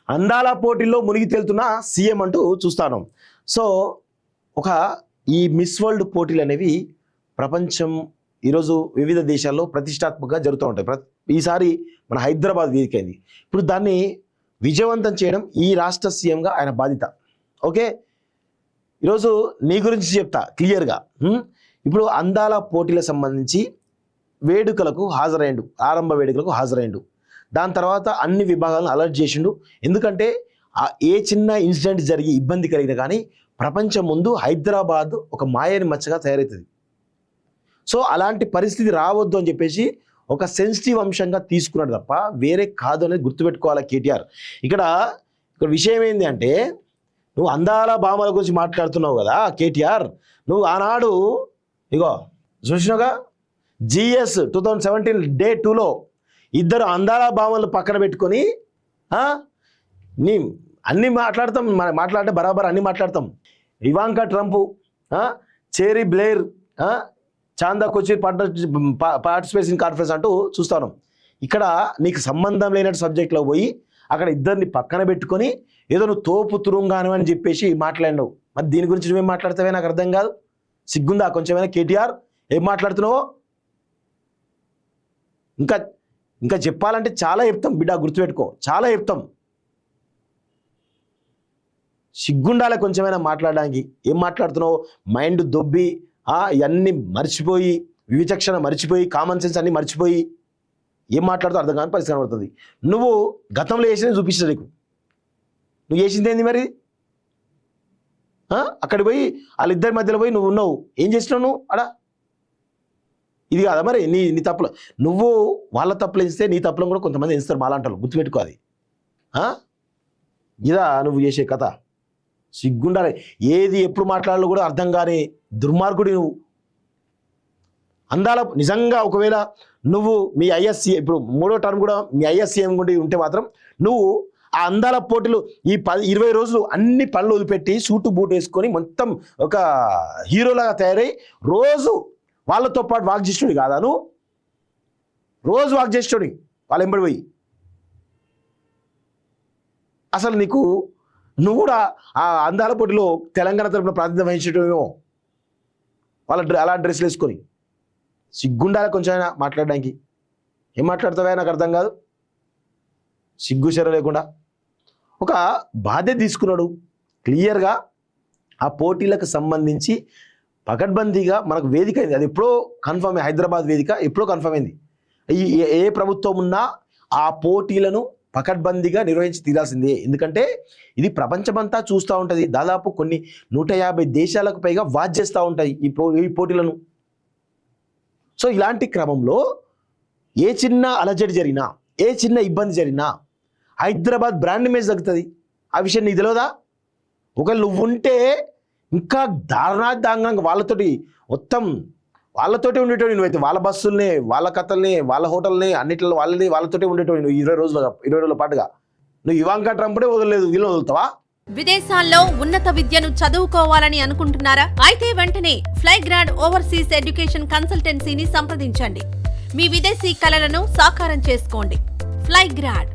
అందాల పోటీల్లో మునిగి తేలుతున్న సీఎం అంటూ చూస్తాను. సో ఒక ఈ మిస్ వరల్డ్ పోటీలు అనేవి ప్రపంచం ఈరోజు వివిధ దేశాల్లో ప్రతిష్టాత్మకంగా జరుగుతూ ఉంటాయి. ఈసారి మన హైదరాబాద్ వేదిక అయింది. ఇప్పుడు దాన్ని విజయవంతం చేయడం ఈ రాష్ట్ర సీఎంగా ఆయన బాధ్యత. ఓకే, ఈరోజు నీ గురించి చెప్తా క్లియర్గా. ఇప్పుడు అందాల పోటీలకు సంబంధించి వేడుకలకు హాజరైండు, ఆరంభ వేడుకలకు హాజరైండు. దాని తర్వాత అన్ని విభాగాలను అలర్ట్ చేసిండు. ఎందుకంటే ఏ చిన్న ఇన్సిడెంట్ జరిగి ఇబ్బంది కలిగిన కానీ ప్రపంచం ముందు హైదరాబాద్ ఒక మాయని మచ్చగా తయారవుతుంది. సో అలాంటి పరిస్థితి రావద్దు అని చెప్పేసి ఒక సెన్సిటివ్ అంశంగా తీసుకున్నాడు తప్ప వేరే కాదు అనేది గుర్తుపెట్టుకోవాలి కేటీఆర్. ఇక్కడ విషయం ఏంటి అంటే, నువ్వు అందాల భామల గురించి మాట్లాడుతున్నావు కదా కేటీఆర్, నువ్వు ఆనాడు ఇగో చూసినావుగా GS 2017 Day 2లో ఇద్దరు అందాల భామలు పక్కన పెట్టుకొని నీ అన్నీ మాట్లాడితే బరాబర్ అన్నీ మాట్లాడతాం. Ivanka Trump, Cherie Blair, Chanda Kochhar participation conference అంటూ చూస్తాను. ఇక్కడ నీకు సంబంధం లేనట్టు సబ్జెక్ట్లో పోయి అక్కడ ఇద్దరిని పక్కన పెట్టుకొని ఏదో నువ్వు తోపు తురుంగాను అని చెప్పేసి మాట్లాడినావు. మరి దీని గురించి నువ్వేం మాట్లాడతావే నాకు అర్థం కాదు. సిగ్గుందా కొంచెమైనా కేటీఆర్? ఏం మాట్లాడుతున్నావో? ఇంకా చెప్పాలంటే చాలా చెప్తాం బిడ్డ, గుర్తుపెట్టుకో, చాలా చెప్తాం. సిగ్గుండాలే కొంచెమైనా మాట్లాడడానికి. ఏం మాట్లాడుతున్నావు? మైండ్ దొబ్బి ఇవన్నీ మర్చిపోయి, విచక్షణ మర్చిపోయి, కామన్ సెన్స్ అన్నీ మర్చిపోయి ఏం మాట్లాడుతూ అర్థం కాని పరిస్థితి కనబడుతుంది. నువ్వు గతంలో చేసింది చూపించు నీకు. నువ్వు చేసింది ఏంది మరి? అక్కడికి పోయి వాళ్ళిద్దరి మధ్యలో పోయి నువ్వు ఉన్నావు. ఏం చేసినావు నువ్వు అడ? ఇది కాదా మరి నీ తప్పులు? నువ్వు వాళ్ళ తప్పులు ఎంచితే నీ తప్పులను కూడా కొంతమంది ఎంచుతారు మాలాంటారు. గుర్తుపెట్టుకో అది. ఇదా నువ్వు చేసే కథ? సిగ్గుండాలి. ఏది ఎప్పుడు మాట్లాడాలో కూడా అర్థం కాని దుర్మార్గుడి నువ్వు. అందాల నిజంగా ఒకవేళ నువ్వు మీ ISC ఇప్పుడు 3వ టర్మ్ కూడా మీ ISCM గుండి ఉంటే మాత్రం నువ్వు ఆ అందాల పోటీలు ఈ 20 రోజులు అన్ని పనులు వదిలిపెట్టి సూటు బూట్ వేసుకొని మొత్తం ఒక హీరోలాగా తయారై రోజు వాళ్ళతో పాటు వాక్ చేస్తుడి కాదా నువ్వు? రోజు వాక్ చేస్తుడి వాళ్ళు ఎంబడి పోయి. అసలు నువ్వు కూడా ఆ అందాల పోటీలో తెలంగాణ తరపున ప్రాతినిధ్యం వహించడమేమో వాళ్ళ అలా డ్రెస్సులు వేసుకొని. సిగ్గుండాలి కొంచెమైనా మాట్లాడడానికి. ఏం మాట్లాడతావా నాకు అర్థం కాదు. సిగ్గు శర లేకుండా ఒక బాధ్యత తీసుకున్నాడు క్లియర్గా. ఆ పోటీలకు సంబంధించి పకడ్బందీగా మనకు వేదిక అయింది. అది ఎప్పుడో కన్ఫర్మ్ అయింది. హైదరాబాద్ వేదిక ఎప్పుడో కన్ఫర్మ్ అయింది. ఏ ప్రభుత్వం ఉన్నా ఆ పోటీలను పకడ్బందీగా నిర్వహించి తీరాల్సిందే. ఎందుకంటే ఇది ప్రపంచమంతా చూస్తూ ఉంటుంది. దాదాపు కొన్ని 150 దేశాలకు పైగా వాచ్ చేస్తూ ఉంటాయి ఈ పోటీలను. సో ఇలాంటి క్రమంలో ఏ చిన్న అలజడి జరిగినా, ఏ చిన్న ఇబ్బంది జరిగినా హైదరాబాద్ బ్రాండ్ ఇమేజ్ తగ్గుతుంది. ఆ విషయం నీకు తెలియదా? ఒకవేళ నువ్వు ఉంటే ఇంకా దారుణంగా వాళ్ళతోటి వాళ్ళతోటి ఉండేటోడు. నువ్వైతే వాళ్ళ బస్సుల్ని, వాళ్ళ కథల్ని, వాళ్ళ హోటల్ని అన్నింటిలో వాళ్ళతోటి ఉండేటోడు నువ్వు 20 రోజుల పాటుగా. నువ్వు ఇవాంకా ట్రంప్నే వదలలేదు, వీళ్ళు వదులుతావా? విదేశాల్లో ఉన్నత విద్యను చదువుకోవాలని అనుకుంటున్నారా? అయితే వెంటనే ఫ్లైగ్రాడ్ ఓవర్సీస్ ఎడ్యుకేషన్ కన్సల్టెన్సీని సంప్రదించండి. మీ విదేశీ కలలను సాకారం చేసుకోండి. ఫ్లైగ్రాడ్